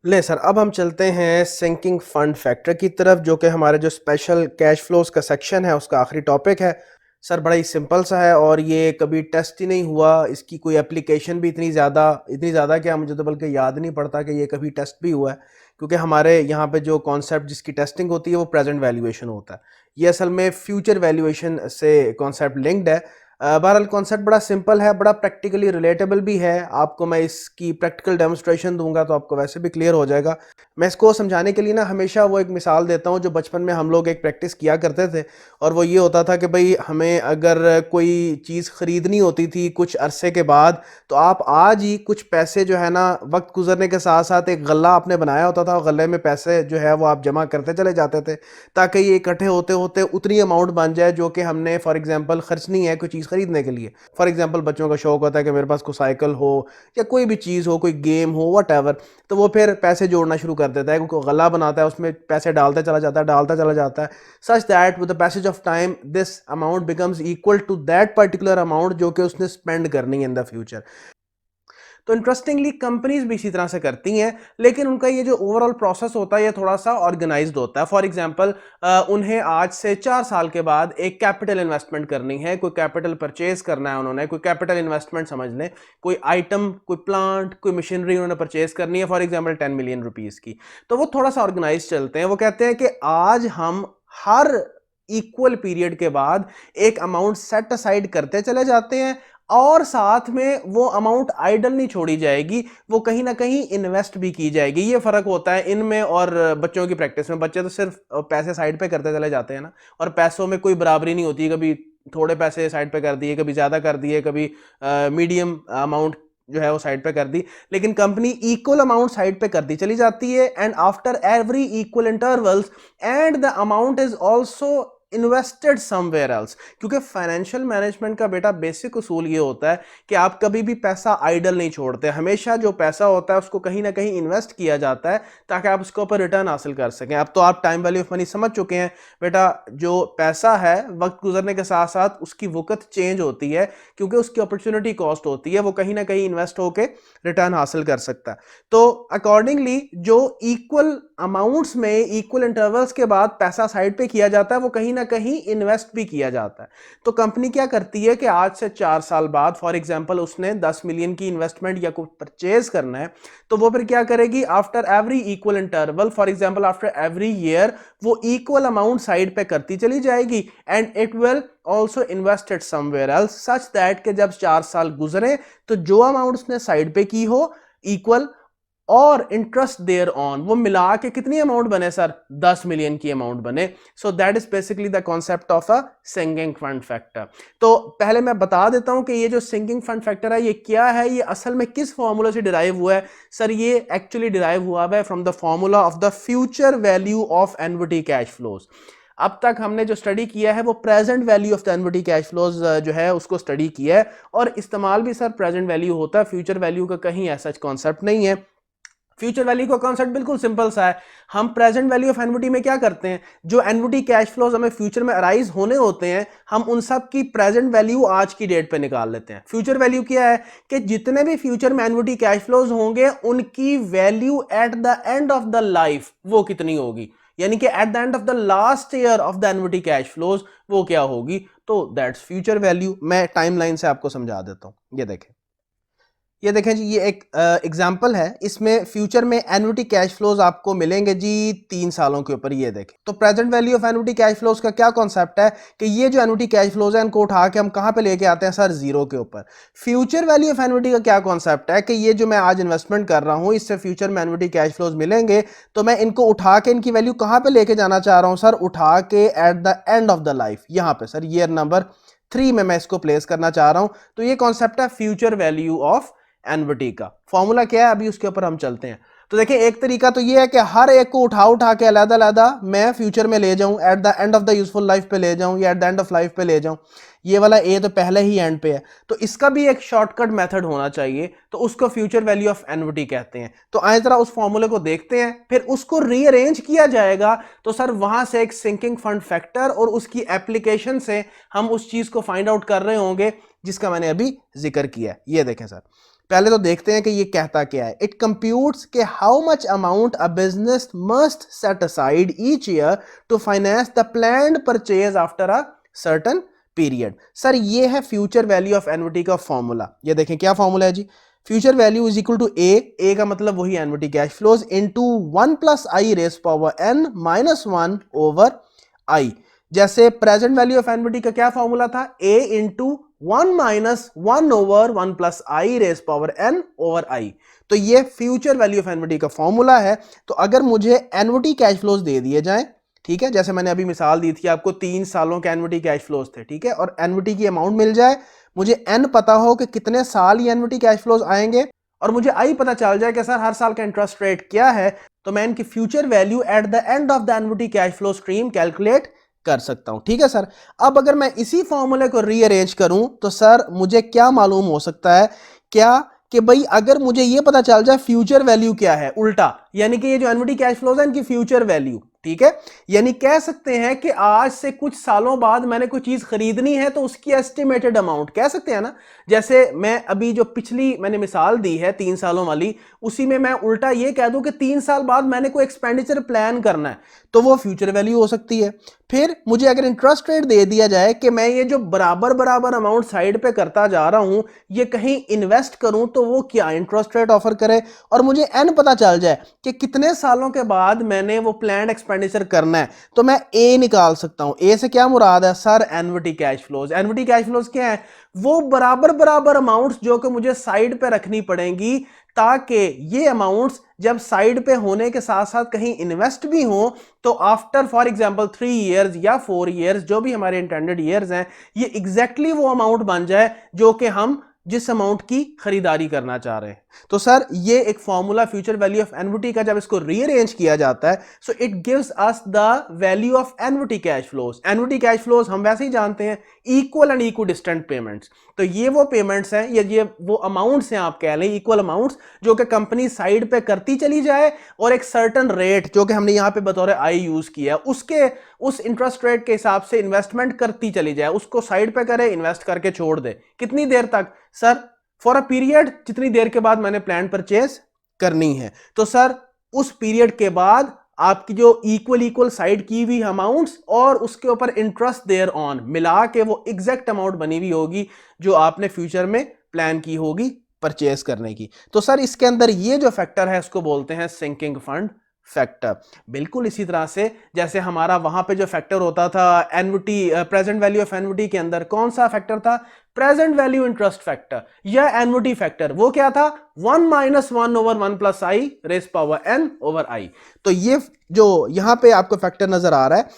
ले सर, अब हम चलते हैं सिंकिंग फंड फैक्टर की तरफ, जो कि हमारे जो स्पेशल कैश फ्लोज का सेक्शन है उसका आखिरी टॉपिक है। सर बड़ा ही सिंपल सा है और ये कभी टेस्ट ही नहीं हुआ, इसकी कोई एप्लीकेशन भी इतनी ज़्यादा क्या, मुझे तो बल्कि याद नहीं पड़ता कि ये कभी टेस्ट भी हुआ है। क्योंकि हमारे यहाँ पे जो कॉन्सेप्ट जिसकी टेस्टिंग होती है वो प्रेजेंट वैल्यूएशन होता है। ये असल में फ्यूचर वैल्यूएशन से कॉन्सेप्ट लिंक्ड है। बहरहाल कॉन्सेप्ट बड़ा सिंपल है, बड़ा प्रैक्टिकली रिलेटेबल भी है। आपको मैं इसकी प्रैक्टिकल डेमोस्ट्रेशन दूंगा तो आपको वैसे भी क्लियर हो जाएगा। मैं इसको समझाने के लिए ना हमेशा वो एक मिसाल देता हूँ जो बचपन में हम लोग एक प्रैक्टिस किया करते थे। और वो ये होता था कि भाई हमें अगर कोई चीज़ ख़रीदनी होती थी कुछ अरसे के बाद, तो आप आज ही कुछ पैसे जो है ना, वक्त गुजरने के साथ साथ एक गला आपने बनाया होता था और गले में पैसे जो है वो आप जमा करते चले जाते थे, ताकि ये इकट्ठे होते होते उतनी अमाउंट बन जाए जो कि हमने फॉर एग्जांपल खर्चनी है कोई चीज़ खरीदने के लिए। फॉर एग्जांपल बच्चों का शौक होता है कि मेरे पास कोई साइकिल हो या कोई भी चीज़ हो, कोई गेम हो, वट एवर। तो वो फिर पैसे जोड़ना शुरू कर देता है, क्योंकि गला बनाता है, उसमें पैसे डालता चला जाता है, such that with the passage of time this amount becomes equal to that particular amount जो कि उसने स्पेंड करनी है इन द फ्यूचर। तो इंटरेस्टिंगली कंपनीज भी इसी तरह से करती हैं, लेकिन उनका ये जो ओवरऑल प्रोसेस होता है ये थोड़ा सा ऑर्गेनाइज्ड होता है। फॉर एग्जांपल उन्हें आज से 4 साल के बाद एक कैपिटल इन्वेस्टमेंट करनी है, कोई कैपिटल परचेज करना है, उन्होंने कोई कैपिटल इन्वेस्टमेंट समझ लें, कोई आइटम, कोई प्लांट, कोई मशीनरी उन्होंने परचेज करनी है, फॉर एग्जाम्पल 10 मिलियन रुपीज़ की। तो वो थोड़ा सा ऑर्गेनाइज चलते हैं। वो कहते हैं कि आज हम हर इक्वल पीरियड के बाद एक अमाउंट सेट असाइड करते चले जाते हैं, और साथ में वो अमाउंट आइडल नहीं छोड़ी जाएगी, वो कहीं ना कहीं इन्वेस्ट भी की जाएगी। ये फर्क होता है इनमें और बच्चों की प्रैक्टिस में। बच्चे तो सिर्फ पैसे साइड पे करते चले जाते हैं ना, और पैसों में कोई बराबरी नहीं होती। कभी थोड़े पैसे साइड पे कर दिए, कभी ज्यादा कर दिए, कभी मीडियम अमाउंट जो है वो साइड पे कर दी। लेकिन कंपनी इक्वल अमाउंट साइड पे करती चली जाती है, and after every equal intervals and the amount is also invested somewhere else. क्योंकि फाइनेंशियल मैनेजमेंट का बेटा बेसिक उसूल ये होता है कि आप कभी भी पैसा आइडल नहीं छोड़ते। हमेशा जो पैसा होता है उसको कहीं ना कहीं इन्वेस्ट किया जाता है, ताकि आप उसके ऊपर रिटर्न हासिल कर सकें। अब तो आप टाइम वैल्यू ऑफ मनी समझ चुके हैं बेटा। जो पैसा है वक्त गुजरने के साथ साथ उसकी वक़्त चेंज होती है, क्योंकि उसकी अपॉर्चुनिटी कॉस्ट होती है, वो कहीं ना कहीं इन्वेस्ट होकर रिटर्न हासिल कर सकता है। तो अकॉर्डिंगली जो इक्वल अमाउंट्स में इक्वल इंटरवल्स के बाद पैसा साइड पे किया जाता है, वो कहीं ना कहीं इन्वेस्ट भी किया जाता है। तो कंपनी क्या करती है कि आज से 4 साल बाद फॉर एग्जांपल उसने 10 मिलियन की इन्वेस्टमेंट या कुछ परचेज करना है, तो वो फिर क्या करेगी, after every equal interval, for example after every year, वो इक्वल अमाउंट साइड पे करती चली जाएगी, and it will also invested somewhere else, such that कि जब 4 साल गुजरे तो जो अमाउंट उसने साइड पे की हो इक्वल और इंटरेस्ट देयर ऑन, वो मिला के कितनी अमाउंट बने सर, 10 मिलियन की अमाउंट बने। So that is basically the concept of a sinking fund factor. तो पहले मैं बता देता हूं कि ये जो सिंकिंग फंड फैक्टर है ये क्या है, ये असल में किस फॉर्मूला से डिराइव हुआ है। सर ये एक्चुअली डिराइव हुआ है from the formula of the future value of annuity cash flows. अब तक हमने जो स्टडी किया है वो present value of the annuity cash flows जो है उसको स्टडी किया है, और इस्तेमाल भी सर प्रेजेंट वैल्यू होता है, फ्यूचर वैल्यू का कहीं ऐसा कॉन्सेप्ट नहीं है। फ्यूचर वैल्यू का कॉन्सेप्ट बिल्कुल सिंपल सा है। हम प्रेजेंट वैल्यू ऑफ एन्युटी में क्या करते हैं, जो एन्युटी कैश फ्लोज हमें फ्यूचर में अराइज होने होते हैं, हम उन सब की प्रेजेंट वैल्यू आज की डेट पे निकाल लेते हैं। फ्यूचर वैल्यू क्या है कि जितने भी फ्यूचर में एन्युटी कैश फ्लोज होंगे उनकी value at the end of the life वो कितनी होगी, यानी कि at the end of the last year of the annuity cash flows वो क्या होगी। तो दैट्स फ्यूचर वैल्यू। मैं टाइमलाइन से आपको समझा देता हूं। ये देखें जी, ये एक एग्जाम्पल है। इसमें फ्यूचर में एन्युटी कैश फ्लोज आपको मिलेंगे जी 3 सालों के ऊपर। ये देखें, तो present value of annuity cash flows का क्या कॉन्सेप्ट है कि ये जो एन्युटी कैश फ्लोज है इनको उठा के हम कहां पे लेके आते हैं सर, जीरो के ऊपर। फ्यूचर वैल्यू ऑफ एन्युटी का क्या कॉन्सेप्ट है कि ये जो मैं आज इन्वेस्टमेंट कर रहा हूं इससे फ्यूचर में एन्युटी कैश फ्लोज मिलेंगे, तो मैं इनको उठा के इनकी वैल्यू कहां पे लेके जाना चाह रहा हूं सर, उठा के at the end of the life, यहां पे सर ईयर नंबर 3 में मैं इसको प्लेस करना चाह रहा हूं। तो ये कॉन्सेप्ट है फ्यूचर वैल्यू ऑफ एन्युटी का। फॉर्मूला क्या है अभी उसके ऊपर हम चलते हैं। तो देखिए, एक तरीका तो ये है कि हर एक को उठा उठा के अलग अलग मैं फ्यूचर में ले जाऊं, at the end of the useful life पे ले जाऊं, या at the end of life पे ले जाऊं। ये वाला ए तो पहले ही एंड पे है, तो इसका भी एक शॉर्टकट मेथड होना चाहिए, तो उसको फ्यूचर वैल्यू ऑफ एन्युटी कहते हैं। तो आए जरा उस फॉर्मूले को देखते हैं, फिर उसको रीअरेंज किया जाएगा। तो सर वहां से एक सिंकिंग फंड फैक्टर और उसकी एप्लीकेशन से हम उस चीज को फाइंड आउट कर रहे होंगे जिसका मैंने अभी जिक्र किया है। ये देखें सर, पहले तो देखते हैं कि ये कहता क्या है। इट कंप्यूट्स के how much amount a business must set aside each year to finance the planned purchase after a certain period. Sir ये है फ्यूचर वैल्यू ऑफ एन्युटी का फॉर्मूला। ये देखें क्या फॉर्मूला है जी, future value is equal to A का मतलब वही annuity cash flows into 1 plus I raise power N minus 1 over I. जैसे प्रेजेंट वैल्यू ऑफ एन्युटी का क्या फॉर्मूला था, A into 1 minus 1 over 1 plus I raise power N over आई। तो ये future value of annuity का formula है। तो अगर मुझे एन्युटी कैश फ्लोज दे दिए जाएं, ठीक है, जैसे मैंने अभी मिसाल दी थी आपको 3 सालों के एन्युटी कैश फ्लोज थे, ठीक है, और एन्युटी की अमाउंट मिल जाए, मुझे एन पता हो कि कितने साल ये एन्युटी कैश फ्लोज आएंगे, और मुझे आई पता चल जाए कि सर हर साल का इंटरेस्ट रेट क्या है, तो मैं इनकी future value at the end of the annuity cash flow stream calculate कर सकता हूं। ठीक है सर, अब अगर मैं इसी फॉर्मूले को रीअरेंज करूं तो सर मुझे क्या मालूम हो सकता है, क्या कि भाई अगर मुझे ये पता चल जाए फ्यूचर वैल्यू क्या है, उल्टा यानी कि ये जो एन्युटी कैश फ्लोज है इनकी फ्यूचर वैल्यू, ठीक है, यानी कह सकते हैं कि आज से कुछ सालों बाद मैंने कोई चीज खरीदनी है तो उसकी एस्टिमेटेड अमाउंट कह सकते हैं ना। जैसे मैं अभी जो पिछली मैंने मिसाल दी है 3 सालों वाली, उसी में मैं उल्टा ये कह दूं कि 3 साल बाद मैंने कोई एक्सपेंडिचर प्लान करना है, तो वो फ्यूचर वैल्यू हो सकती है। फिर मुझे अगर इंटरेस्ट रेट दे दिया जाए कि मैं ये जो बराबर बराबर अमाउंट साइड पे करता जा रहा हूं ये कहीं इन्वेस्ट करूं, तो वो क्या इंटरेस्ट रेट ऑफर करे, और मुझे एन पता चल जाए कि कितने सालों के बाद मैंने वो प्लान्ड एक्सपेंडिचर करना है, तो मैं ए निकाल सकता हूं। ए से क्या मुराद है sir, annuity cash flows. Annuity cash flows क्या है, वो बराबर बराबर अमाउंट्स जो कि मुझे साइड पे रखनी पड़ेंगी, ताकि ये अमाउंट्स जब साइड पे होने के साथ साथ कहीं इन्वेस्ट भी हो, तो आफ्टर फॉर एग्जांपल 3 इयर्स या 4 इयर्स जो भी हमारे इंटेंडेड इयर्स हैं, ये एग्जैक्टली वो अमाउंट बन जाए जो कि हम जिस अमाउंट की खरीदारी करना चाह रहे हैं। तो सर ये एक formula future value of annuity का जब इसको रीअरेंज किया जाता है, so it gives us the value of annuity cash flows. Annuity cash flows हम वैसे ही जानते हैं, equal and equal distant payments. तो ये वो पेमेंट्स हैं या ये वो अमाउंट्स हैं, आप कह लें इक्वल अमाउंट्स, जो कि कंपनी साइड पे करती चली जाए और एक सर्टन रेट जो कि हमने यहां पे बतौर आई यूज किया उसके उस इंटरेस्ट रेट के हिसाब से इन्वेस्टमेंट करती चली जाए, उसको साइड पे करे, इन्वेस्ट करके छोड़ दे। कितनी देर तक सर, फॉर अ पीरियड, जितनी देर के बाद मैंने प्लान परचेज करनी है। तो सर उस पीरियड के बाद आपकी जो इक्वल इक्वल साइड की हुई अमाउंट्स और उसके ऊपर इंटरेस्ट देयर ऑन मिला के वो एग्जैक्ट अमाउंट बनी हुई होगी जो आपने फ्यूचर में प्लान की होगी परचेज करने की। तो सर इसके अंदर ये जो फैक्टर है उसको बोलते हैं सिंकिंग फंड फैक्टर। बिल्कुल इसी तरह से जैसे हमारा वहां पे जो फैक्टर होता था annuity present value of annuity के अंदर, कौन सा फैक्टर था, प्रेजेंट वैल्यू इंटरेस्ट फैक्टर या एन्युटी फैक्टर, वो क्या था 1 माइनस 1 ओवर 1 प्लस आई रेज पावर एन ओवर आई। तो ये जो यहां पे आपको फैक्टर नजर आ रहा है,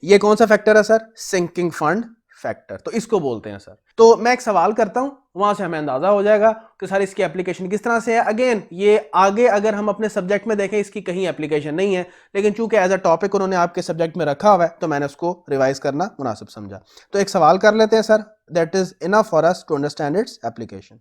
ये कौन सा फैक्टर है सर, सिंकिंग फंड फैक्टर, तो इसको बोलते हैं सर। तो मैं एक सवाल करता हूं, वहां से हमें अंदाजा हो जाएगा कि सर इसकी एप्लीकेशन किस तरह से है। अगेन ये आगे अगर हम अपने सब्जेक्ट में देखें इसकी कहीं एप्लीकेशन नहीं है, लेकिन चूंकि एज अ टॉपिक उन्होंने आपके सब्जेक्ट में रखा हुआ है तो मैंने उसको रिवाइज करना मुनासिब समझा। तो एक सवाल कर लेते हैं sir, that is enough for us to understand its application.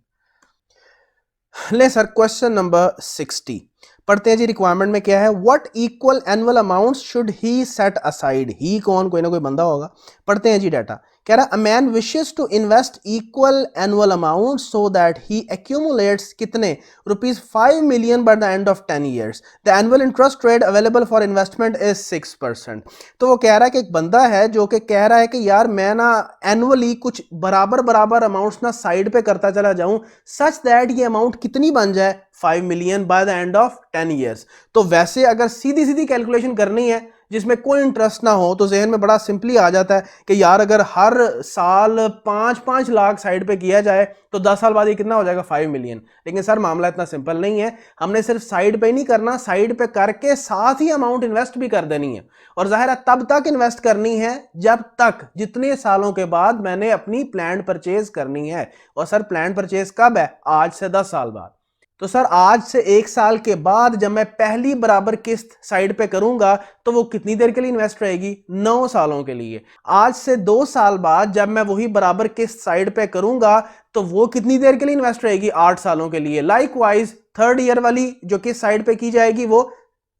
ले सर क्वेश्चन नंबर 60 पढ़ते हैं जी। रिक्वायरमेंट में क्या है, what equal annual amount should he set aside. He कौन, कोई ना कोई बंदा होगा। पढ़ते हैं जी डाटा, कह रहा a man wishes to invest equal annual amount so that he accumulates कितने ₹5 million by the end of 10 years. The annual interest rate available for investment is 6%। तो वो कह रहा है कि एक बंदा है जो कि कह रहा है कि यार मैं ना एनुअली कुछ बराबर बराबर अमाउंट्स ना साइड पे करता चला जाऊं सच दैट ये अमाउंट कितनी बन जाए 5 million by the end of 10 years. तो वैसे अगर सीधी सीधी कैलकुलेशन करनी है जिसमें कोई इंटरेस्ट ना हो तो जहन में बड़ा सिंपली आ जाता है कि यार अगर हर साल 5-5 लाख साइड पे किया जाए तो 10 साल बाद ये कितना हो जाएगा 5 मिलियन। लेकिन सर मामला इतना सिंपल नहीं है, हमने सिर्फ साइड पे नहीं करना, साइड पे करके साथ ही अमाउंट इन्वेस्ट भी कर देनी है। और जाहिर है तब तक इन्वेस्ट करनी है जब तक जितने सालों के बाद मैंने अपनी प्लान परचेज करनी है। और सर प्लान परचेज कब है, आज से 10 साल बाद। तो सर आज से 1 साल के बाद जब मैं पहली बराबर किस्त साइड पे करूंगा तो वो कितनी देर के लिए इन्वेस्ट रहेगी, 9 सालों के लिए। आज से 2 साल बाद जब मैं वही बराबर किस्त साइड पे करूंगा तो वो कितनी देर के लिए इन्वेस्ट रहेगी, 8 सालों के लिए। लाइकवाइज थर्ड ईयर वाली जो किस्त साइड पे की जाएगी वो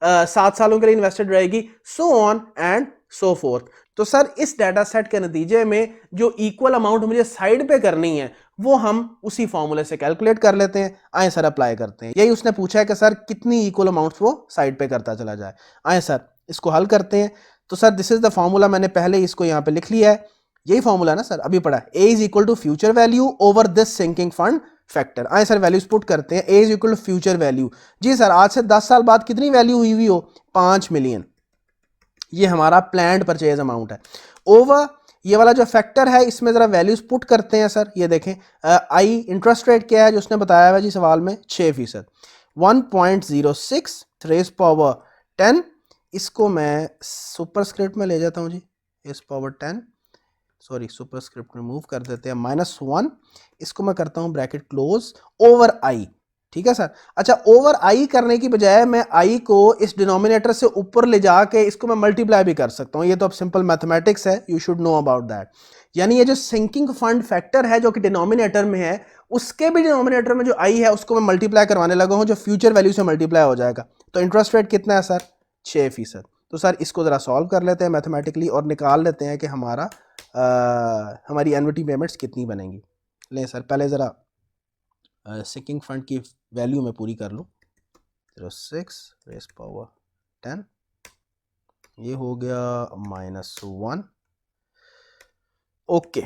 7 सालों के लिए इन्वेस्टेड रहेगी, so on and so fourth. तो सर इस डाटा सेट के नतीजे में जो इक्वल अमाउंट मुझे साइड पे करनी है वो हम उसी फॉर्मूले से कैलकुलेट कर लेते हैं। आए सर अप्लाई करते हैं। यही उसने पूछा है कि सर कितनी इक्वल अमाउंट्स वो साइड पे करता चला जाए। आए सर इसको हल करते हैं। तो sir this is the formula, मैंने पहले इसको यहाँ पे लिख लिया है। यही फॉर्मूला ना सर, अभी पढ़ा, A is equal to future value over this sinking fund factor. आए सर वैल्यूज पुट करते हैं। A is equal to future value, जी सर आज से 10 साल बाद कितनी वैल्यू हुई हुई हो, 5 मिलियन, ये हमारा प्लान्ड परचेज अमाउंट है। ओवर ये वाला जो फैक्टर है इसमें जरा वैल्यूज पुट करते हैं सर। ये देखें आई इंटरेस्ट रेट क्या है जो उसने बताया हुआ जी सवाल में, 6%। 1.06 रेज पावर 10, इसको मैं सुपरस्क्रिप्ट में ले जाता हूँ जी, raise power 10, sorry superscript remove कर देते हैं, -1, इसको मैं करता हूँ ब्रैकेट क्लोज, ओवर आई। ठीक है सर। अच्छा ओवर आई करने की बजाय मैं आई को इस डिनोमिनेटर से ऊपर ले जाके इसको मैं मल्टीप्लाई भी कर सकता हूं। ये तो अब सिंपल मैथमेटिक्स है, you should know about that. यानी ये जो सिंकिंग फंड फैक्टर है जो कि डिनोमिनेटर में है, उसके भी डिनोमिनेटर में जो आई है उसको मैं मल्टीप्लाई करवाने लगा हूं, जो फ्यूचर वैल्यू से मल्टीप्लाई हो जाएगा। तो इंटरेस्ट रेट कितना है सर, 6%। तो सर इसको जरा सॉल्व कर लेते हैं मैथमेटिकली और निकाल लेते हैं कि हमारी एन्युटी पेमेंट्स कितनी बनेंगी। लें सर पहले जरा सिंकिंग फंड की वैल्यू मैं पूरी कर लूँ। 06 रेज पावर 10, ये हो गया -1, ओके,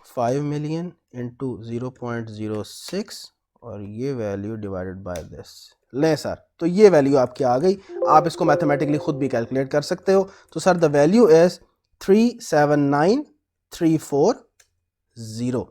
5 मिलियन इंटू 0.06 और ये वैल्यू डिवाइडेड बाय दिस। लें सर तो ये वैल्यू आपकी आ गई। आप इसको मैथमेटिकली खुद भी कैलकुलेट कर सकते हो। तो सर द वैल्यू इज 379,340।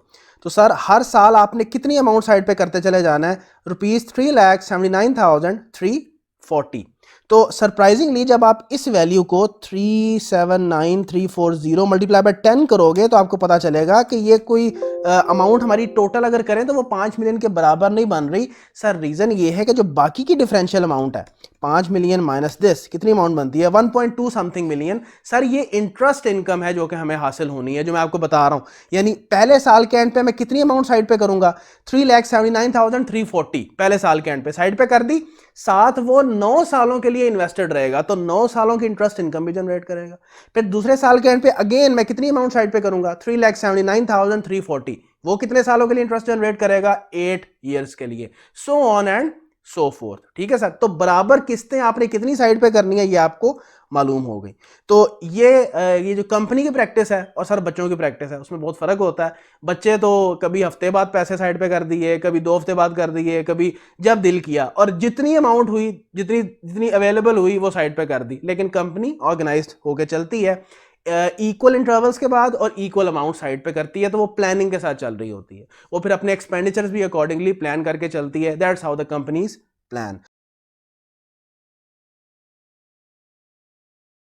तो सर हर साल आपने कितनी अमाउंट साइड पे करते चले जाना है, ₹3,79,340। तो सरप्राइजिंगली जब आप इस वैल्यू को 379,340 मल्टीप्लाई बाय 10 करोगे तो आपको पता चलेगा कि ये कोई अमाउंट हमारी टोटल अगर करें तो वो 5 मिलियन के बराबर नहीं बन रही। सर रीजन ये है कि जो बाकी की डिफरेंशियल अमाउंट है 5 मिलियन माइनस दिस, कितनी अमाउंट बनती है 1.2 समथिंग मिलियन। सर ये इंटरेस्ट इनकम है जो कि हमें हासिल होनी है, जो मैं आपको बता रहा हूं। यानी पहले साल के एंड पे मैं कितनी अमाउंट साइड पे करूंगा, 3,79,340 पहले साल के एंड पे साइड पे कर दी। साथ वो 9 सालों के लिए इन्वेस्टेड रहेगा, तो 9 सालों की इंटरेस्ट इनकम भी जनरेट करेगा। फिर दूसरे साल के एंड पे अगेन मैं कितनी अमाउंट साइड पे करूंगा, 3,79,340, वो कितने सालों के लिए इंटरेस्ट जनरेट करेगा, 8 ईयर्स के लिए, so on and so fourth. ठीक है सर। तो बराबर किस्तें आपने कितनी साइड पे करनी है ये आपको मालूम हो गई। तो ये जो कंपनी की प्रैक्टिस है और सर बच्चों की प्रैक्टिस है उसमें बहुत फर्क होता है। बच्चे तो कभी हफ्ते बाद पैसे साइड पे कर दिए, कभी 2 हफ्ते बाद कर दिए, कभी जब दिल किया, और जितनी अमाउंट हुई, जितनी जितनी अवेलेबल हुई वो साइड पे कर दी। लेकिन कंपनी ऑर्गेनाइज्ड होकर चलती है, इक्वल इंटरवल्स के बाद और इक्वल अमाउंट साइड पे करती है, तो वो प्लानिंग के साथ चल रही होती है। वो फिर अपने एक्सपेंडिचर्स भी अकॉर्डिंगली प्लान करके चलती है। That's how the companies plan.